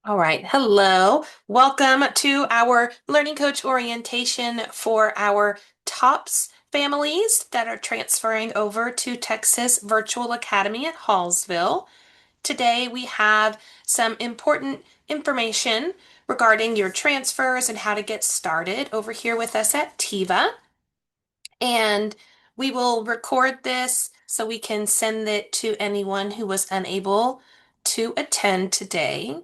All right. Hello. Welcome to our Learning Coach orientation for our TOPS families that are transferring over to Texas Virtual Academy at Hallsville. Today we have some important information regarding your transfers and how to get started over here with us at TIVA. And we will record this so we can send it to anyone who was unable to attend today.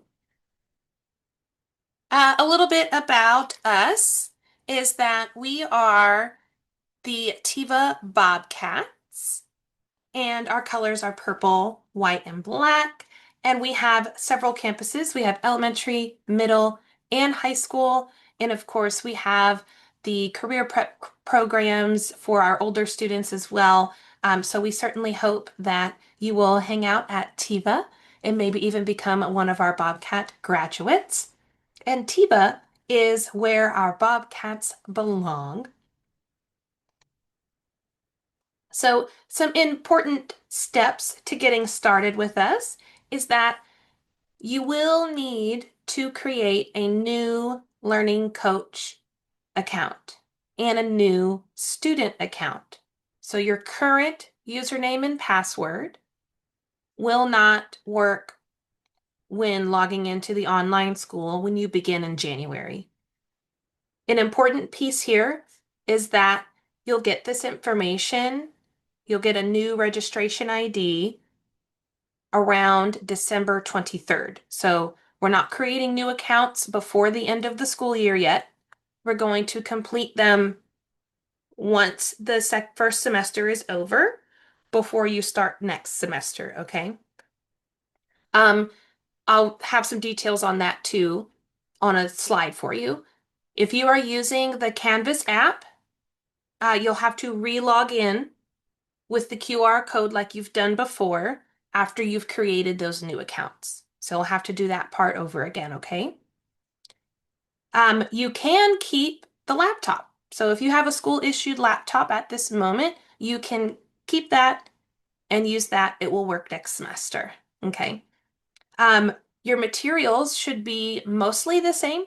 A little bit about us is that we are the Tiva Bobcats, and our colors are purple, white, and black. And we have several campuses. We have elementary, middle, and high school. And of course, we have the career prep programs for our older students as well. So we certainly hope that you will hang out at Tiva and maybe even become one of our Bobcat graduates. Antigua is where our bobcats belong. So, some important steps to getting started with us is that you will need to create a new Learning Coach account and a new student account. So, your current username and password will not work when logging into the online school when you begin in January. An important piece here is that you'll get this information, you'll get a new registration ID around December 23rd. So we're not creating new accounts before the end of the school year yet. We're going to complete them once the first semester is over before you start next semester, okay? Um, I'll have some details on that too on a slide for you. If you are using the Canvas app, you'll have to re-log in with the QR code like you've done before after you've created those new accounts. So you'll have to do that part over again, okay? You can keep the laptop. So if you have a school issued laptop at this moment, you can keep that and use that. It will work next semester, okay? Your materials should be mostly the same.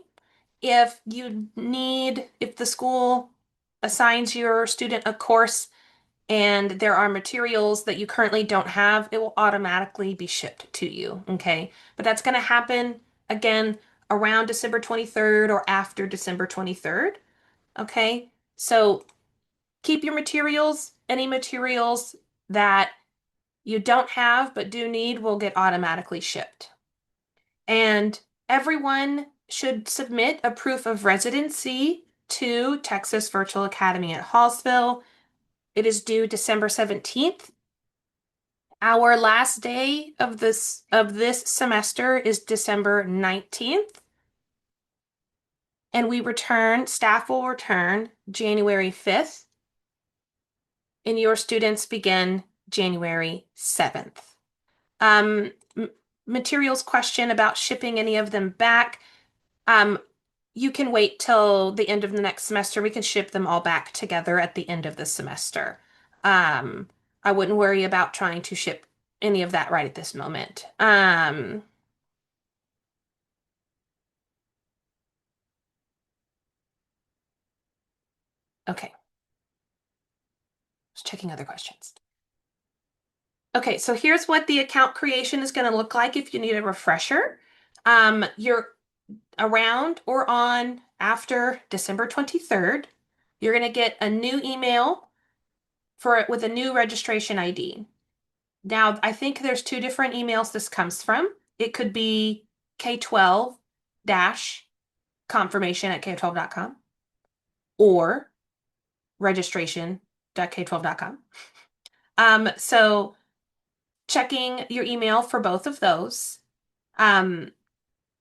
If the school assigns your student a course and there are materials that you currently don't have, it will automatically be shipped to you, okay? But that's going to happen again around December 23rd or after December 23rd, okay? So keep your materials. Any materials that you don't have but do need will get automatically shipped. And everyone should submit a proof of residency to Texas Virtual Academy at Hallsville. It is due December 17th. Our last day of this semester is December 19th, and staff will return January 5th, and your students begin January 7th. Um, Materials question about shipping any of them back. Um, you can wait till the end of the next semester. We can ship them all back together at the end of the semester. Um, I wouldn't worry about trying to ship any of that right at this moment. Okay, just checking other questions. Okay, so here's what the account creation is going to look like if you need a refresher. You're around or on after December 23rd. You're going to get a new email for it with a new registration ID. Now, I think there's two different emails this comes from. It could be K12 dash confirmation at k12.com or registration.k12.com. So checking your email for both of those. Um,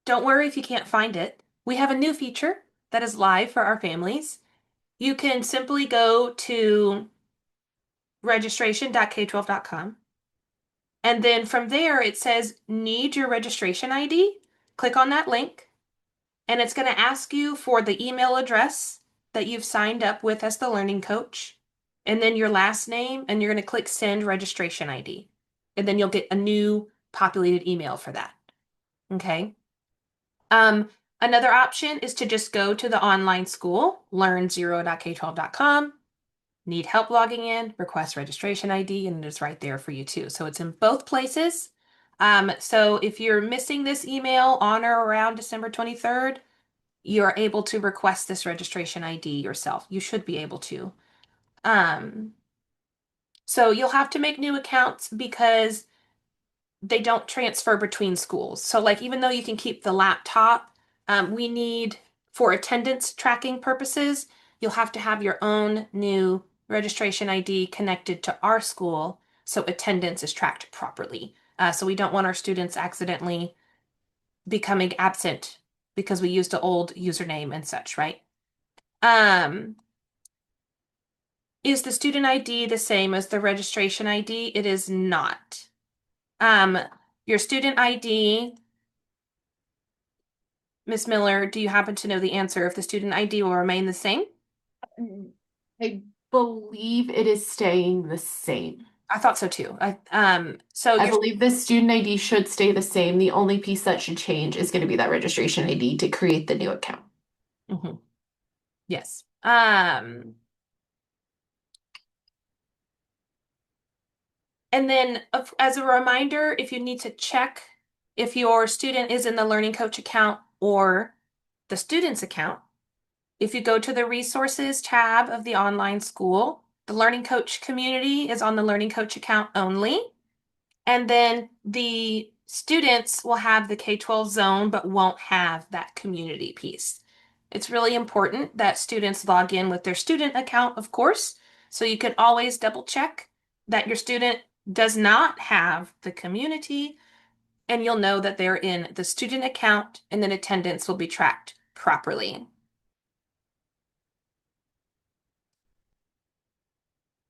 don't worry if you can't find it. We have a new feature that is live for our families. You can simply go to registration.k12.com. And then from there, it says, need your registration ID. Click on that link, and it's going to ask you for the email address that you've signed up with as the learning coach, and then your last name, and you're going to click send registration ID. And then you'll get a new populated email for that. Okay. Um, Another option is to just go to the online school, learn0.k12.com, need help logging in, request registration ID, and it's right there for you too. So it's in both places. So if you're missing this email on or around December 23rd, you're able to request this registration ID yourself. You should be able to. Um, so you'll have to make new accounts because they don't transfer between schools. So like even though you can keep the laptop, we need for attendance tracking purposes, you'll have to have your own new registration ID connected to our school so attendance is tracked properly. So we don't want our students accidentally becoming absent because we used the old username and such, right? Um, is the student ID the same as the registration ID? It is not. Um, your student ID, Miss Miller, do you happen to know the answer if the student ID will remain the same? I believe it is staying the same. I thought so too. So I your believe the student ID should stay the same. The only piece that should change is going to be that registration ID to create the new account. Mhm. Yes. And then as a reminder, if you need to check if your student is in the Learning Coach account or the student's account, if you go to the resources tab of the online school, the Learning Coach community is on the Learning Coach account only. And then the students will have the K-12 zone, but won't have that community piece. It's really important that students log in with their student account, of course, so you can always double check that your student does not have the community, and you'll know that they're in the student account, and then attendance will be tracked properly.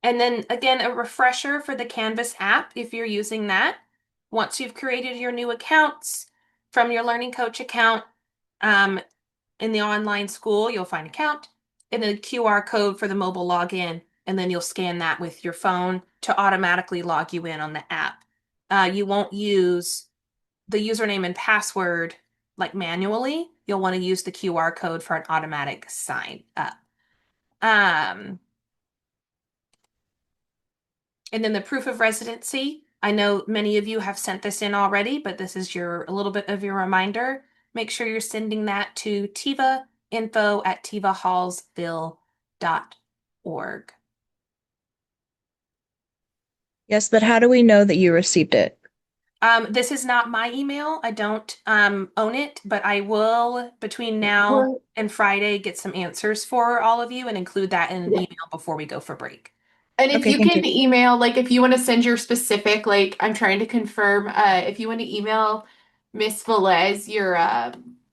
And then again, a refresher for the Canvas app if you're using that. Once you've created your new accounts from your Learning Coach account, um, in the online school, you'll find account and then a QR code for the mobile login, and then you'll scan that with your phone to automatically log you in on the app. You won't use the username and password like manually. You'll want to use the QR code for an automatic sign up. Um, And then the proof of residency. I know many of you have sent this in already, but this is your a little bit of your reminder. Make sure you're sending that to TIVA info at tivahallsville.org. Yes, but how do we know that you received it? This is not my email. I don't own it, but I will between now Well, and Friday get some answers for all of you and include that in an yeah. email before we go for break. And if Okay, you thank can you. email, like if you want to send your specific, like I'm trying to confirm, if you want to email Miss Velez, your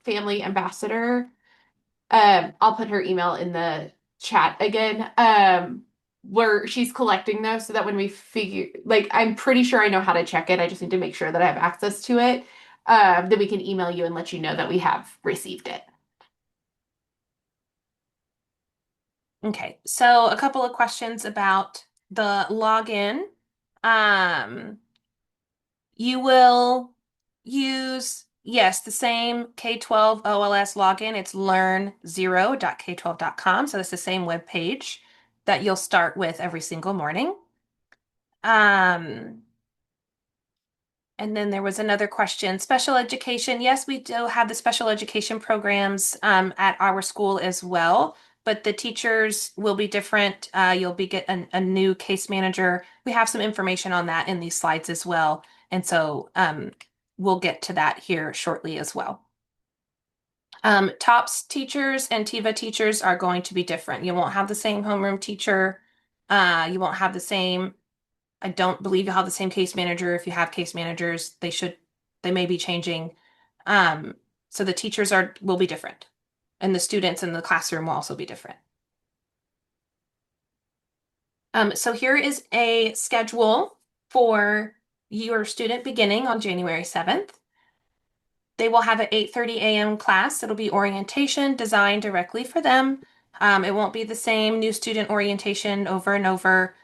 family ambassador, I'll put her email in the chat again. Where she's collecting those so that when we figure, like, I'm pretty sure I know how to check it. I just need to make sure that I have access to it. Then we can email you and let you know that we have received it. Okay, so a couple of questions about the login. Um, You will use, yes, the same K-12 OLS login. It's learn0.k12.com. So it's the same web page that you'll start with every single morning. Um, and then there was another question, special education. Yes, we do have the special education programs at our school as well, but the teachers will be different. You'll be get a new case manager. We have some information on that in these slides as well. And so we'll get to that here shortly as well. TOPS teachers and TIVA teachers are going to be different. You won't have the same homeroom teacher. You won't have the same I don't believe you'll have the same case manager. If you have case managers, they may be changing. Um, so the teachers will be different, and the students in the classroom will also be different. So here is a schedule for your student beginning on January 7th. They will have an 8:30 a.m. class. It'll be orientation designed directly for them. It won't be the same new student orientation over and over.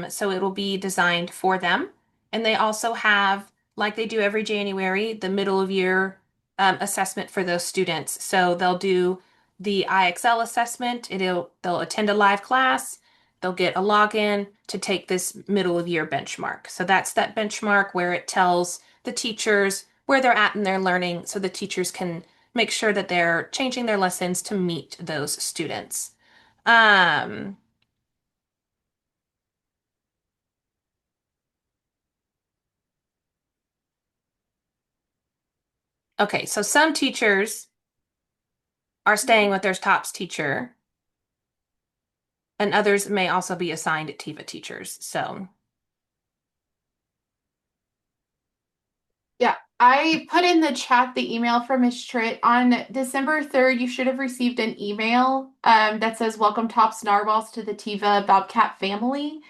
So it'll be designed for them. And they also have, like they do every January, the middle of year assessment for those students. So they'll do the IXL assessment. They'll attend a live class. They'll get a login to take this middle of year benchmark. So that's that benchmark where it tells the teachers where they're at in their learning so the teachers can make sure that they're changing their lessons to meet those students. Um, okay, so some teachers are staying with their TOPS teacher, and others may also be assigned TIVA teachers. So, Yeah, I put in the chat the email from Ms. Tritt. On December 3rd, you should have received an email that says, Welcome Tops Narwhals to the Tiva Bobcat family.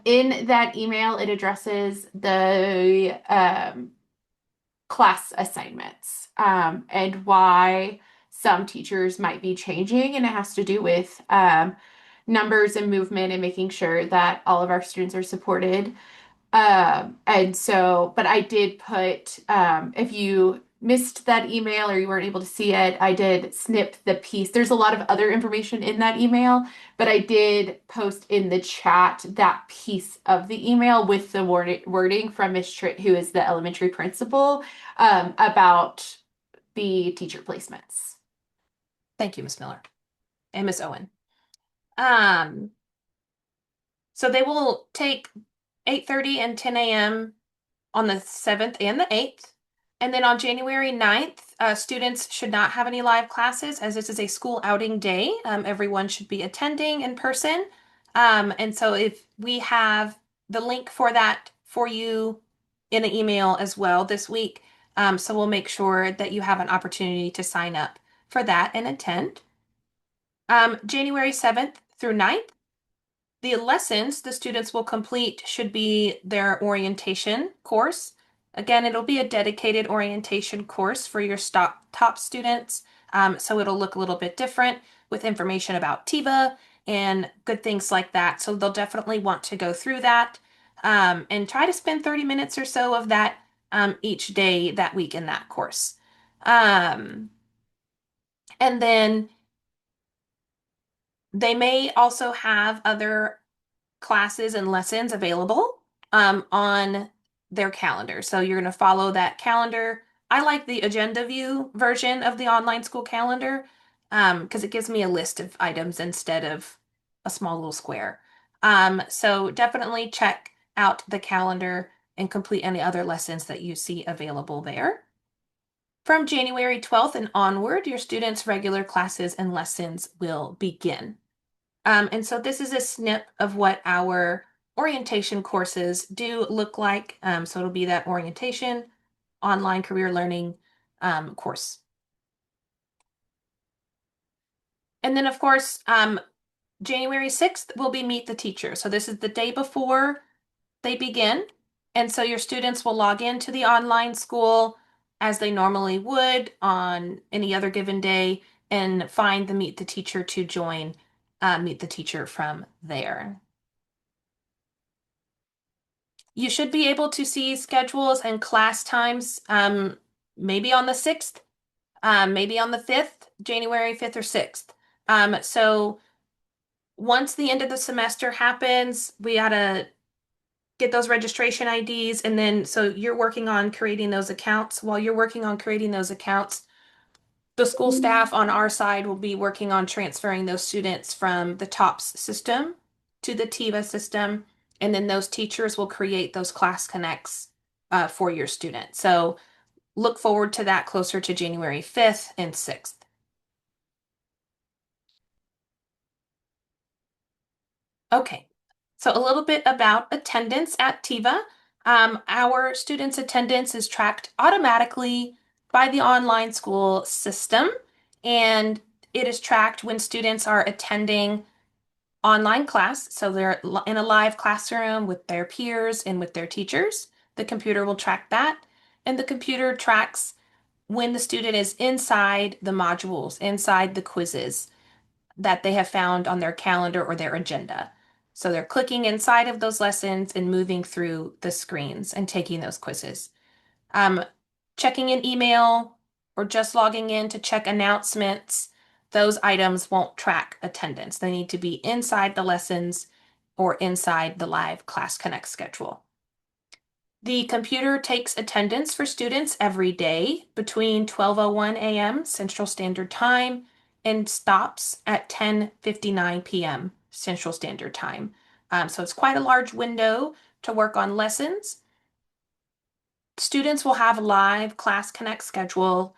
In that email, it addresses the class assignments and why some teachers might be changing, and it has to do with numbers and movement and making sure that all of our students are supported. And so, but I did put, if you missed that email or you weren't able to see it, I did snip the piece. There's a lot of other information in that email, but I did post in the chat that piece of the email with the wording from Miss Tritt, who is the elementary principal, about the teacher placements. thank you, Miss Miller and Miss Owen. Um, so they will take 8:30 and 10 a.m. on the 7th and the 8th. And then on January 9th, students should not have any live classes as this is a school outing day. Everyone should be attending in person. And so if we have the link for that for you in an email as well this week. So we'll make sure that you have an opportunity to sign up for that and attend. January 7th through 9th, the lessons the students will complete should be their orientation course. Again, it'll be a dedicated orientation course for your top students. So it'll look a little bit different with information about TIVA and good things like that. So they'll definitely want to go through that and try to spend 30 minutes or so of that each day that week in that course. Um, and then they may also have other classes and lessons available on their calendar. So you're going to follow that calendar. I like the agenda view version of the online school calendar because it gives me a list of items instead of a small little square. So definitely check out the calendar and complete any other lessons that you see available there. From January 12th and onward, your students' regular classes and lessons will begin. And so this is a snip of what our orientation courses do look like. So it'll be that orientation, online career learning course. And then, of course, January 6th will be Meet the Teacher. So this is the day before they begin. And so your students will log into the online school as they normally would on any other given day and find the Meet the Teacher to join Meet the Teacher from there. You should be able to see schedules and class times maybe on the 6th, maybe on the 5th, January 5th or 6th. So once the end of the semester happens, we gotta get those registration IDs. And then, so you're working on creating those accounts. While you're working on creating those accounts, the school staff on our side will be working on transferring those students from the TOPS system to the TIVA system, and then those teachers will create those class connects for your student. So look forward to that closer to January 5th and 6th. Okay, so a little bit about attendance at TIVA. Our students' attendance is tracked automatically by the online school system, and it is tracked when students are attending online class. So they're in a live classroom with their peers and with their teachers. The computer will track that, and the computer tracks when the student is inside the modules, inside the quizzes that they have found on their calendar or their agenda. So they're clicking inside of those lessons and moving through the screens and taking those quizzes. Um, Checking an email or just logging in to check announcements, those items won't track attendance. They need to be inside the lessons or inside the live Class Connect schedule. The computer takes attendance for students every day between 12:01 a.m. Central Standard Time and stops at 10:59 p.m. Central Standard Time. So it's quite a large window to work on lessons. Students will have live Class Connect schedule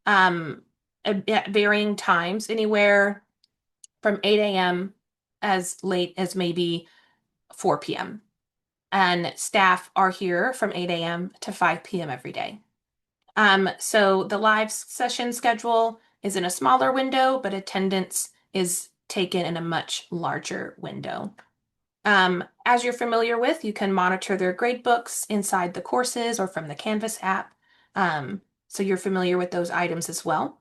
um, at varying times, anywhere from 8 a.m. as late as maybe 4 p.m. And staff are here from 8 a.m. to 5 p.m. every day. So the live session schedule is in a smaller window, but attendance is taken in a much larger window. As you're familiar with, you can monitor their grade books inside the courses or from the Canvas app. So you're familiar with those items as well.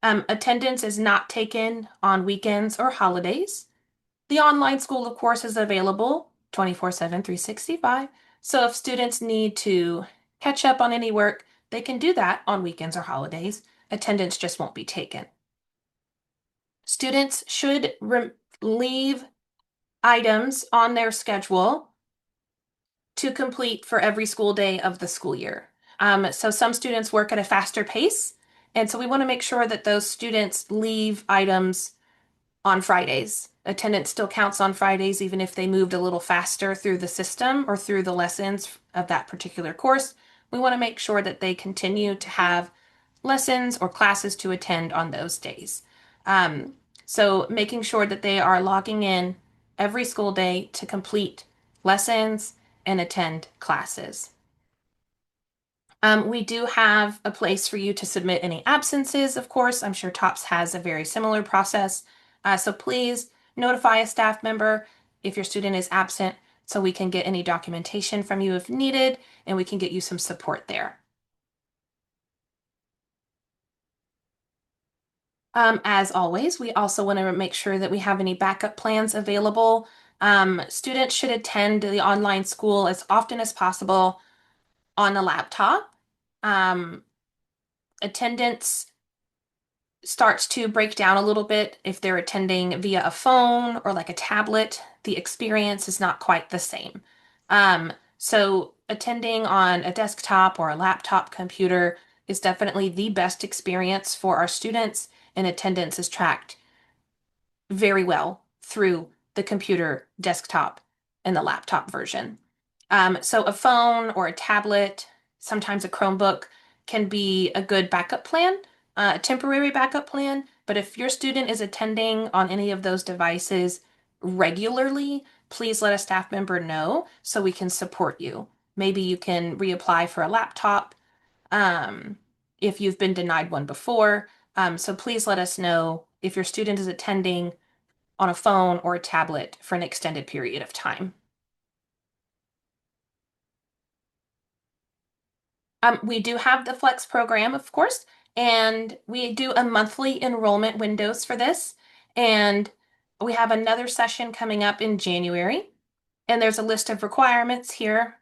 Attendance is not taken on weekends or holidays. The online school, of course, is available 24/7, 365. So if students need to catch up on any work, they can do that on weekends or holidays. Attendance just won't be taken. Students should leave items on their schedule to complete for every school day of the school year. So some students work at a faster pace, and so we want to make sure that those students leave items on Fridays. Attendance still counts on Fridays, even if they moved a little faster through the system or through the lessons of that particular course. We want to make sure that they continue to have lessons or classes to attend on those days. Um, so making sure that they are logging in every school day to complete lessons and attend classes. We do have a place for you to submit any absences, of course. I'm sure TOPS has a very similar process. So please notify a staff member if your student is absent so we can get any documentation from you if needed and we can get you some support there. As always, we also want to make sure that we have any backup plans available. Students should attend the online school as often as possible on a laptop. Um, Attendance starts to break down a little bit if they're attending via a phone or like a tablet. The experience is not quite the same. So attending on a desktop or a laptop computer is definitely the best experience for our students, and attendance is tracked very well through the computer, desktop, and the laptop version. So a phone or a tablet, sometimes a Chromebook, can be a good backup plan, a temporary backup plan. But if your student is attending on any of those devices regularly, please let a staff member know so we can support you. Maybe you can reapply for a laptop um, if you've been denied one before. So please let us know if your student is attending on a phone or a tablet for an extended period of time. We do have the Flex program, of course, and we do a monthly enrollment windows for this. And we have another session coming up in January, and there's a list of requirements here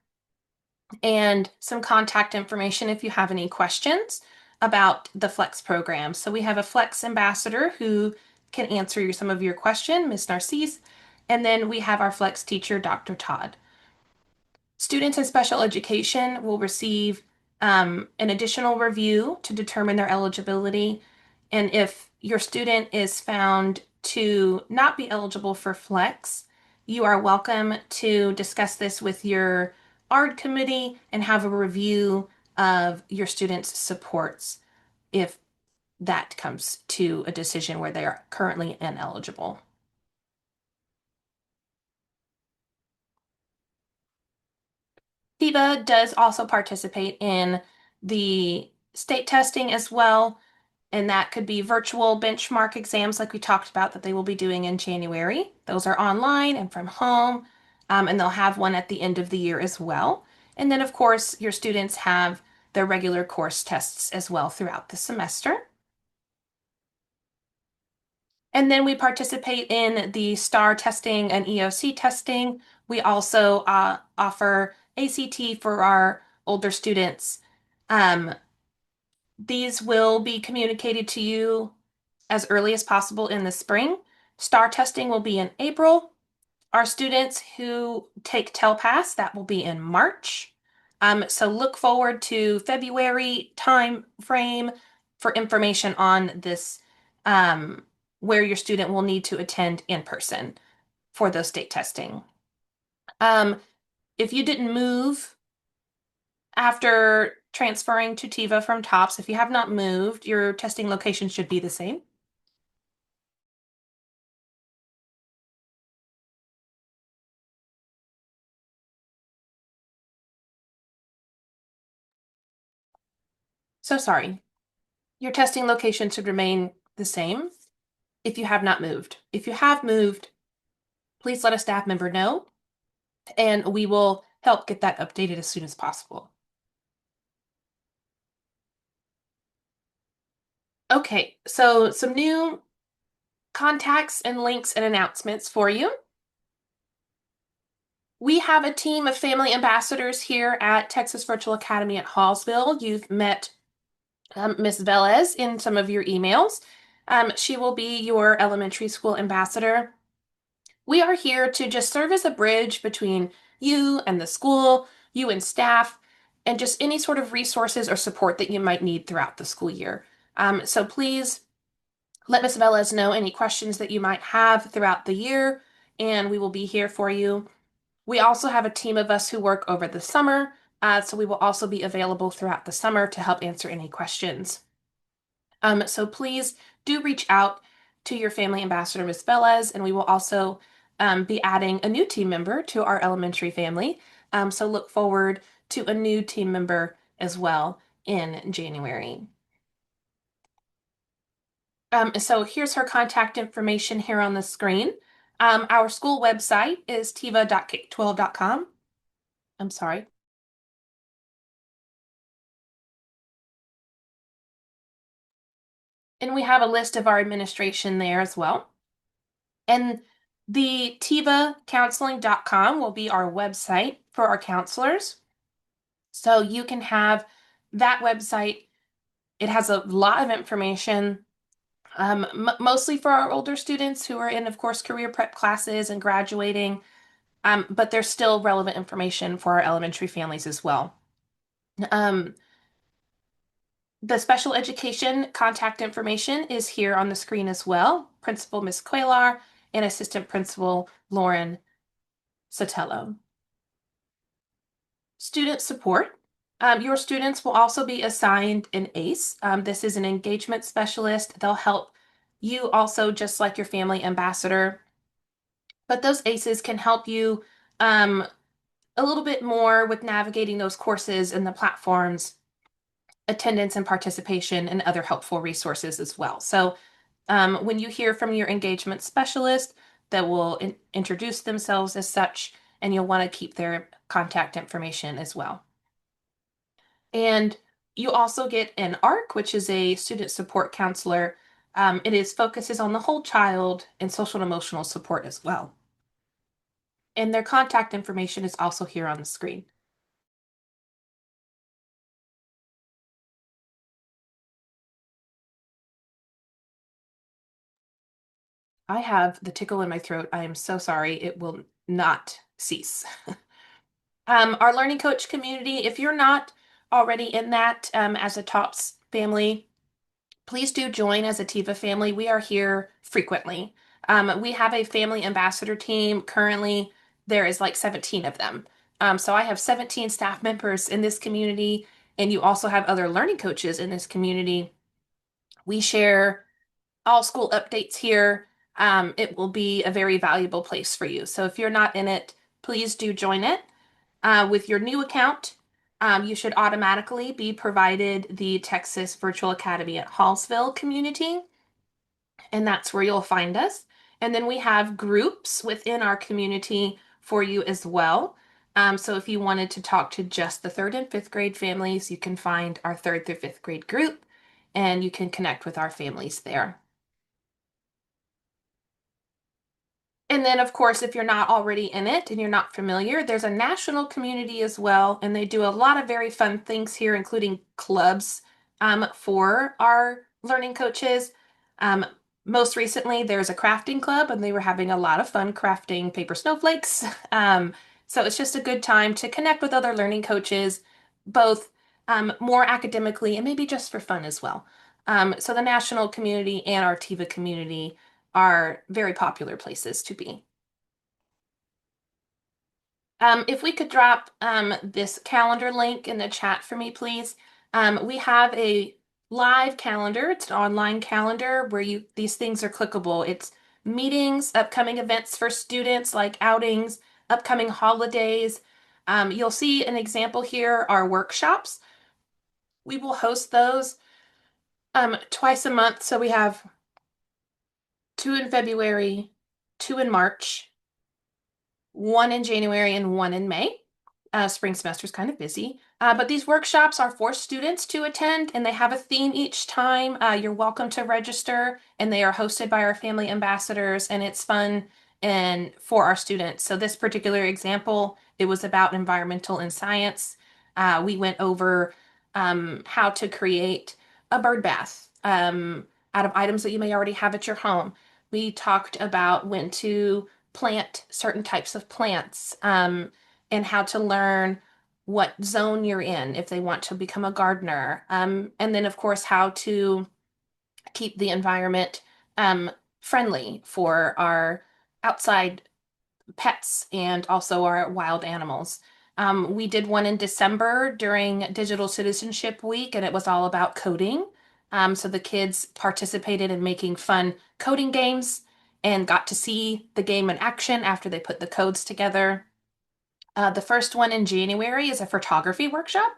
and some contact information if you have any questions about the Flex program. So we have a Flex ambassador who can answer some of your question, Ms. Narcisse, and then we have our Flex teacher, Dr. Todd. Students in special education will receive an additional review to determine their eligibility. And if your student is found to not be eligible for Flex, you are welcome to discuss this with your ARD committee and have a review of your student's supports if that comes to a decision where they are currently ineligible. FIBA does also participate in the state testing as well, and that could be virtual benchmark exams like we talked about that they will be doing in January. Those are online and from home, and they'll have one at the end of the year as well. And then, of course, your students have their regular course tests as well throughout the semester. And then we participate in the STAR testing and EOC testing. We also offer ACT for our older students. Um, These will be communicated to you as early as possible in the spring. STAR testing will be in April. Our students who take TELPAS, that will be in March. So look forward to February time frame for information on this, where your student will need to attend in person for those state testing. Um, if you didn't move after transferring to TIVA from TOPS, if you have not moved, your testing location should be the same. So sorry. Your testing location should remain the same if you have not moved. If you have moved, please let a staff member know, and we will help get that updated as soon as possible. Okay, so some new contacts and links and announcements for you. We have a team of family ambassadors here at Texas Virtual Academy at Hallsville. You've met Ms. Velez in some of your emails. She will be your elementary school ambassador. We are here to just serve as a bridge between you and the school, you and staff, and just any sort of resources or support that you might need throughout the school year. So please let Ms. Velez know any questions that you might have throughout the year, and we will be here for you. We also have a team of us who work over the summer, so we will also be available throughout the summer to help answer any questions. So please do reach out to your family ambassador, Ms. Velez, and we will also be adding a new team member to our elementary family. So look forward to a new team member as well in January. So here's her contact information here on the screen. Our school website is tiva.k12.com. I'm sorry. And we have a list of our administration there as well. And the tivacounseling.com will be our website for our counselors. So you can have that website. It has a lot of information, mostly for our older students who are in, of course, career prep classes and graduating. But there's still relevant information for our elementary families as well. Um, the special education contact information is here on the screen as well. Principal Miss Quaylar and Assistant Principal Lauren Sotelo. Student support. Your students will also be assigned an ACE. This is an engagement specialist. They'll help you also, just like your family ambassador. But those ACEs can help you a little bit more with navigating those courses and the platforms, attendance and participation, and other helpful resources as well. So when you hear from your engagement specialist, that will introduce themselves as such, and you'll want to keep their contact information as well. And you also get an ARC, which is a student support counselor. Focuses on the whole child and social and emotional support as well. And their contact information is also here on the screen. I have the tickle in my throat. I am so sorry. It will not cease. Our learning coach community, if you're not already in that as a TOPS family, please do join as a TIVA family. We are here frequently. We have a family ambassador team. Currently, there is like 17 of them. So I have 17 staff members in this community, and you also have other learning coaches in this community. We share all school updates here. It will be a very valuable place for you. So if you're not in it, please do join it. With your new account, you should automatically be provided the Texas Virtual Academy at Hallsville community, and that's where you'll find us. And then we have groups within our community for you as well. So if you wanted to talk to just the third and fifth grade families, you can find our third through fifth grade group, and you can connect with our families there. And then, of course, if you're not already in it and you're not familiar, there's a national community as well, and they do a lot of very fun things here, including clubs for our learning coaches. Um, Most recently, there's a crafting club, and they were having a lot of fun crafting paper snowflakes. So it's just a good time to connect with other learning coaches, both more academically and maybe just for fun as well. So the national community and our TIVA community are very popular places to be. If we could drop this calendar link in the chat for me, please. We have a live calendar. It's an online calendar where these things are clickable. It's meetings, upcoming events for students like outings, upcoming holidays. You'll see an example here, our workshops. We will host those twice a month. So we have two in February, two in March, one in January, and one in May. Spring semester is kind of busy. But these workshops are for students to attend, and they have a theme each time. You're welcome to register, and they are hosted by our family ambassadors, and it's fun and for our students. So this particular example, it was about environmental and science. We went over how to create a bird bath out of items that you may already have at your home. We talked about when to plant certain types of plants. And how to learn what zone you're in if they want to become a gardener. And then, of course, how to keep the environment um, friendly for our outside pets and also our wild animals. We did one in December during Digital Citizenship Week, and it was all about coding. So the kids participated in making fun coding games and got to see the game in action after they put the codes together. The first one in January is a photography workshop.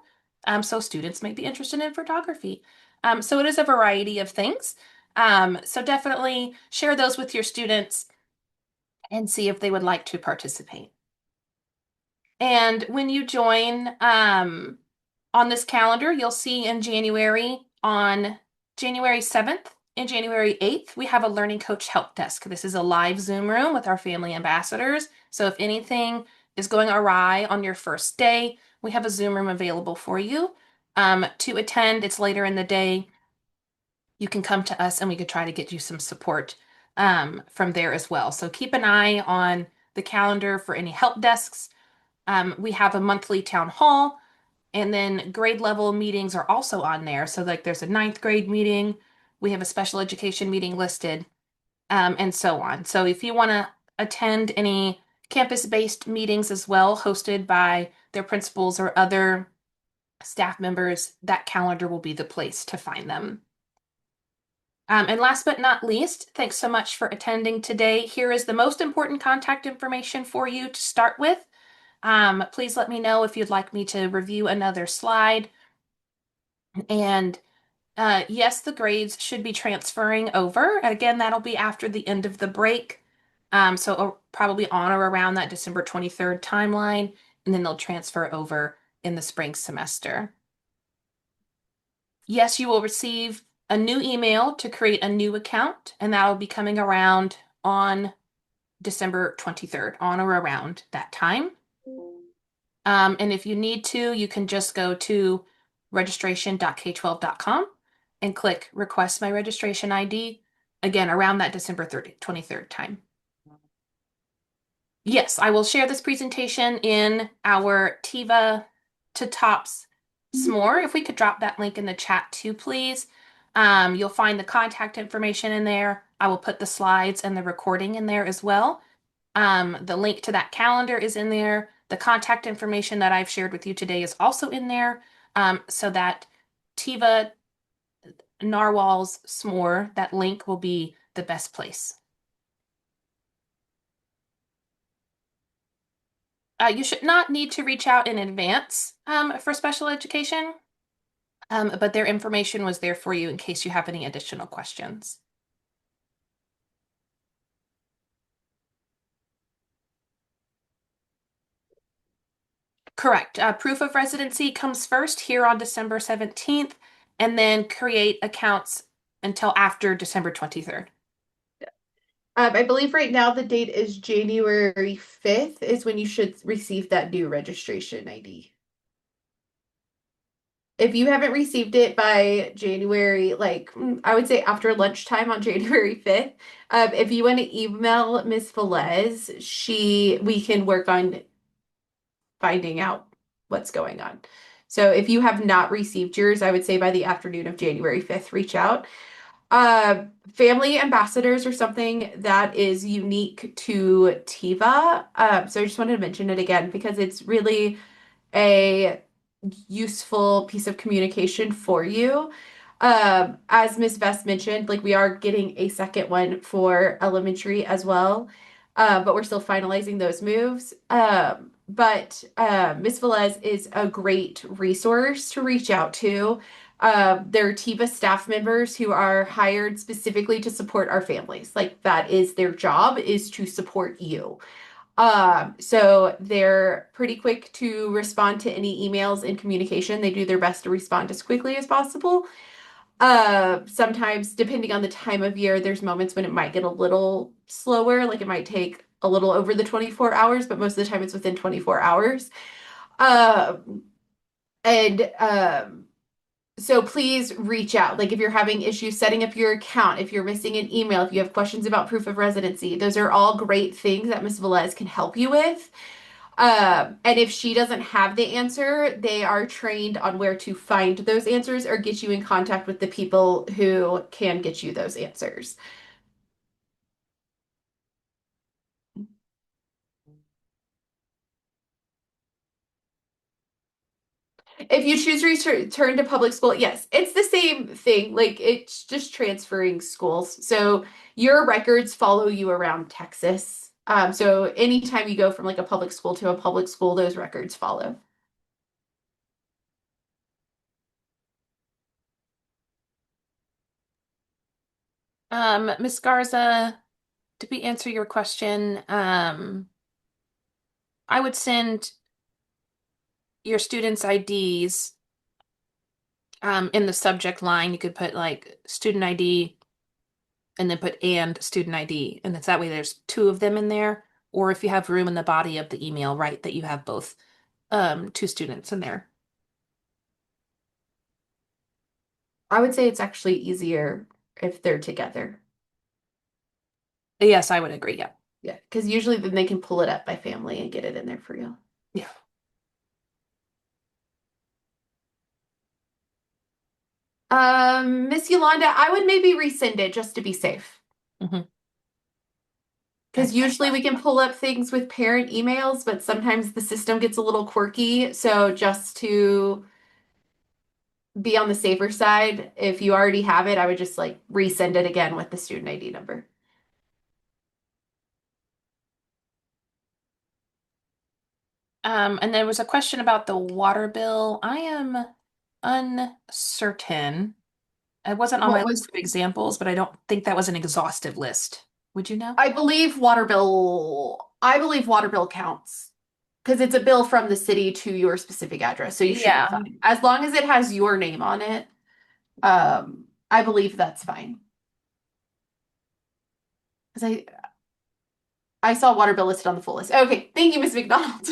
So students may be interested in photography. So it is a variety of things. So definitely share those with your students and see if they would like to participate. And when you join on this calendar, you'll see in January, on January 7th and January 8th, we have a Learning Coach Help Desk. This is a live Zoom room with our family ambassadors. So if anything is going awry on your first day, we have a Zoom room available for you. To attend, it's later in the day. You can come to us and we could try to get you some support from there as well. So keep an eye on the calendar for any help desks. We have a monthly town hall, and then grade level meetings are also on there. So, like, there's a ninth grade meeting, we have a special education meeting listed, and so on. So, if you want to attend any campus-based meetings as well, hosted by their principals or other staff members, that calendar will be the place to find them. And last but not least, thanks so much for attending today. Here is the most important contact information for you to start with. Please let me know if you'd like me to review another slide. And yes, the grades should be transferring over. And again, that'll be after the end of the break. So probably on or around that December 23rd timeline, and then they'll transfer over in the spring semester. Yes, you will receive a new email to create a new account, and that'll be coming around on December 23rd, on or around that time. And if you need to, you can just go to registration.k12.com and click request my registration ID, again, around that December 23rd time. Yes, I will share this presentation in our TIVA to TOPS s'more. If we could drop that link in the chat too, please. You'll find the contact information in there. I will put the slides and the recording in there as well. The link to that calendar is in there. The contact information that I've shared with you today is also in there, so that Tiva Narwhal's s'more, that link will be the best place. You should not need to reach out in advance for special education, but their information was there for you in case you have any additional questions. Correct. Proof of residency comes first here on December 17th, and then create accounts until after December 23rd. I believe right now the date is January 5th is when you should receive that new registration ID. If you haven't received it by January, like I would say after lunchtime on January 5th, if you want to email Miss Velez, we can work on finding out what's going on. So if you have not received yours, I would say by the afternoon of January 5th, reach out. Uh, Family ambassadors are something that is unique to TIVA. So I just wanted to mention it again because it's really a useful piece of communication for you. As Miss Vest mentioned, like we are getting a second one for elementary as well, but we're still finalizing those moves. But Miss Velez is a great resource to reach out to. They're TIVA staff members who are hired specifically to support our families. Like that is their job, is to support you. So they're pretty quick to respond to any emails and communication. They do their best to respond as quickly as possible. Sometimes, depending on the time of year, there's moments when it might get a little slower, like it might take a little over the 24 hours, but most of the time it's within 24 hours. Um, and So please reach out. Like if you're having issues setting up your account, if you're missing an email, if you have questions about proof of residency, those are all great things that Ms. Velez can help you with. And if she doesn't have the answer, they are trained on where to find those answers or get you in contact with the people who can get you those answers. If you choose to return to public school, yes, it's the same thing. Like it's just transferring schools. So your records follow you around Texas. So anytime you go from like a public school to a public school, those records follow. Miss Garza, did we answer your question? I would send your students' IDs in the subject line. You could put like student ID and then put and student ID. And it's that way there's two of them in there. Or if you have room in the body of the email, right, that you have both two students in there. I would say it's actually easier if they're together. Yes, I would agree. Yeah. Yeah, because usually then they can pull it up by family and get it in there for you. Yeah. Miss Yolanda, I would maybe resend it just to be safe. Hmm. Okay. Because usually we can pull up things with parent emails, but sometimes the system gets a little quirky. So just to be on the safer side, if you already have it, I would just like resend it again with the student ID number. And there was a question about the water bill. I am uncertain. It wasn't on my What list was, of examples, but I don't think that was an exhaustive list. Would you know? I believe water bill counts because it's a bill from the city to your specific address. So you should be Yeah. fine. As long as it has your name on it, I believe that's fine. Because I saw water bill listed on the full list. Okay, thank you, Miss McDonald.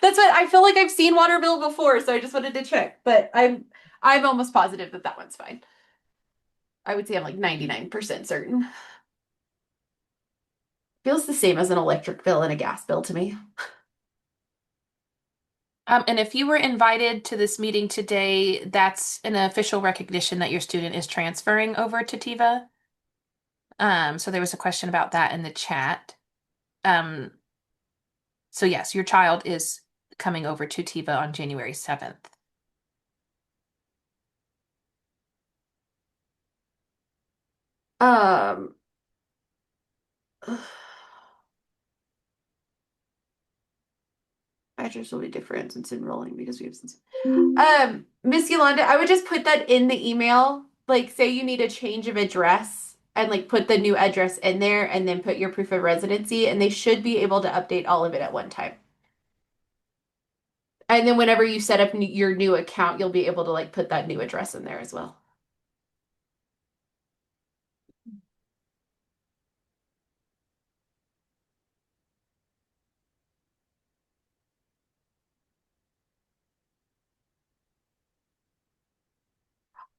That's what I feel like I've seen water bill before, so I just wanted to check. But I'm almost positive that that one's fine. I would say I'm like 99% certain. Feels the same as an electric bill and a gas bill to me. And if you were invited to this meeting today, that's an official recognition that your student is transferring over to TIVA. So there was a question about that in the chat. Um, so yes, your child is coming over to TIVA on January 7th. Um, Address will be different since enrolling because we have since. Miss Yolanda, I would just put that in the email. Like, say you need a change of address and like put the new address in there and then put your proof of residency, and they should be able to update all of it at one time. And then whenever you set up your new account, you'll be able to like put that new address in there as well.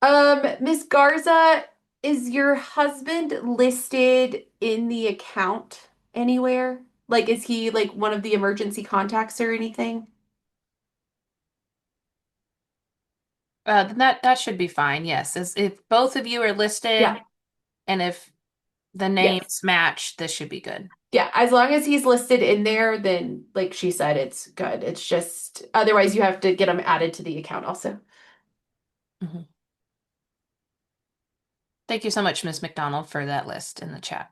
Miss Garza, is your husband listed in the account anywhere? Like, is he like one of the emergency contacts or anything? Then that should be fine. Yes, as if both of you are listed Yeah. and if the Yes. names match, this should be good. Yeah, as long as he's listed in there, then like she said, it's good. It's just otherwise you have to get him added to the account also. Mhm. Thank you so much, Ms. McDonald, for that list in the chat.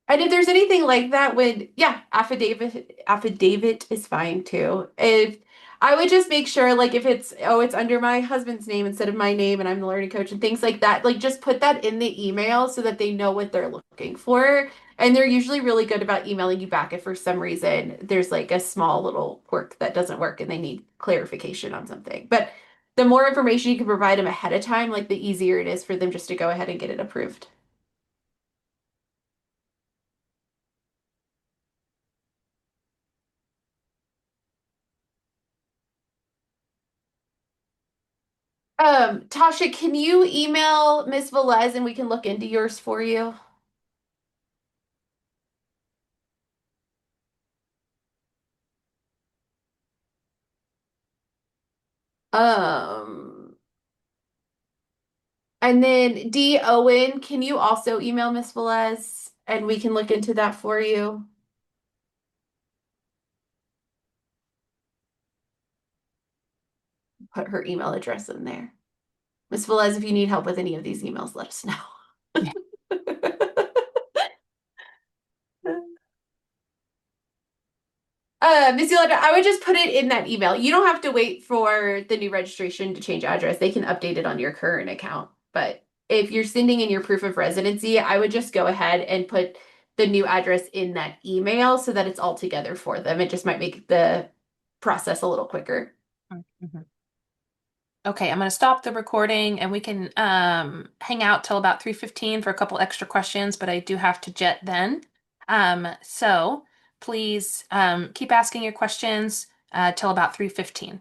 And if there's anything like that, would yeah, affidavit is fine too. If I would just make sure like if it's oh it's under my husband's name instead of my name and I'm the learning coach and things like that, like just put that in the email so that they know what they're looking for. And they're usually really good about emailing you back if for some reason there's like a small little quirk that doesn't work and they need clarification on something. But the more information you can provide them ahead of time, like the easier it is for them just to go ahead and get it approved. Tasha, can you email Miss Velez and we can look into yours for you? Um, and then D. Owen, can you also email Miss Velez and we can look into that for you? Put her email address in there. Miss Velez, if you need help with any of these emails, let us know. Miss Yolanda, I would just put it in that email. You don't have to wait for the new registration to change address. They can update it on your current account. But if you're sending in your proof of residency, I would just go ahead and put the new address in that email so that it's all together for them. It just might make the process a little quicker. Mhm. Okay, I'm going to stop the recording and we can hang out till about 3:15 for a couple extra questions, but I do have to jet then. So please keep asking your questions till about 3:15.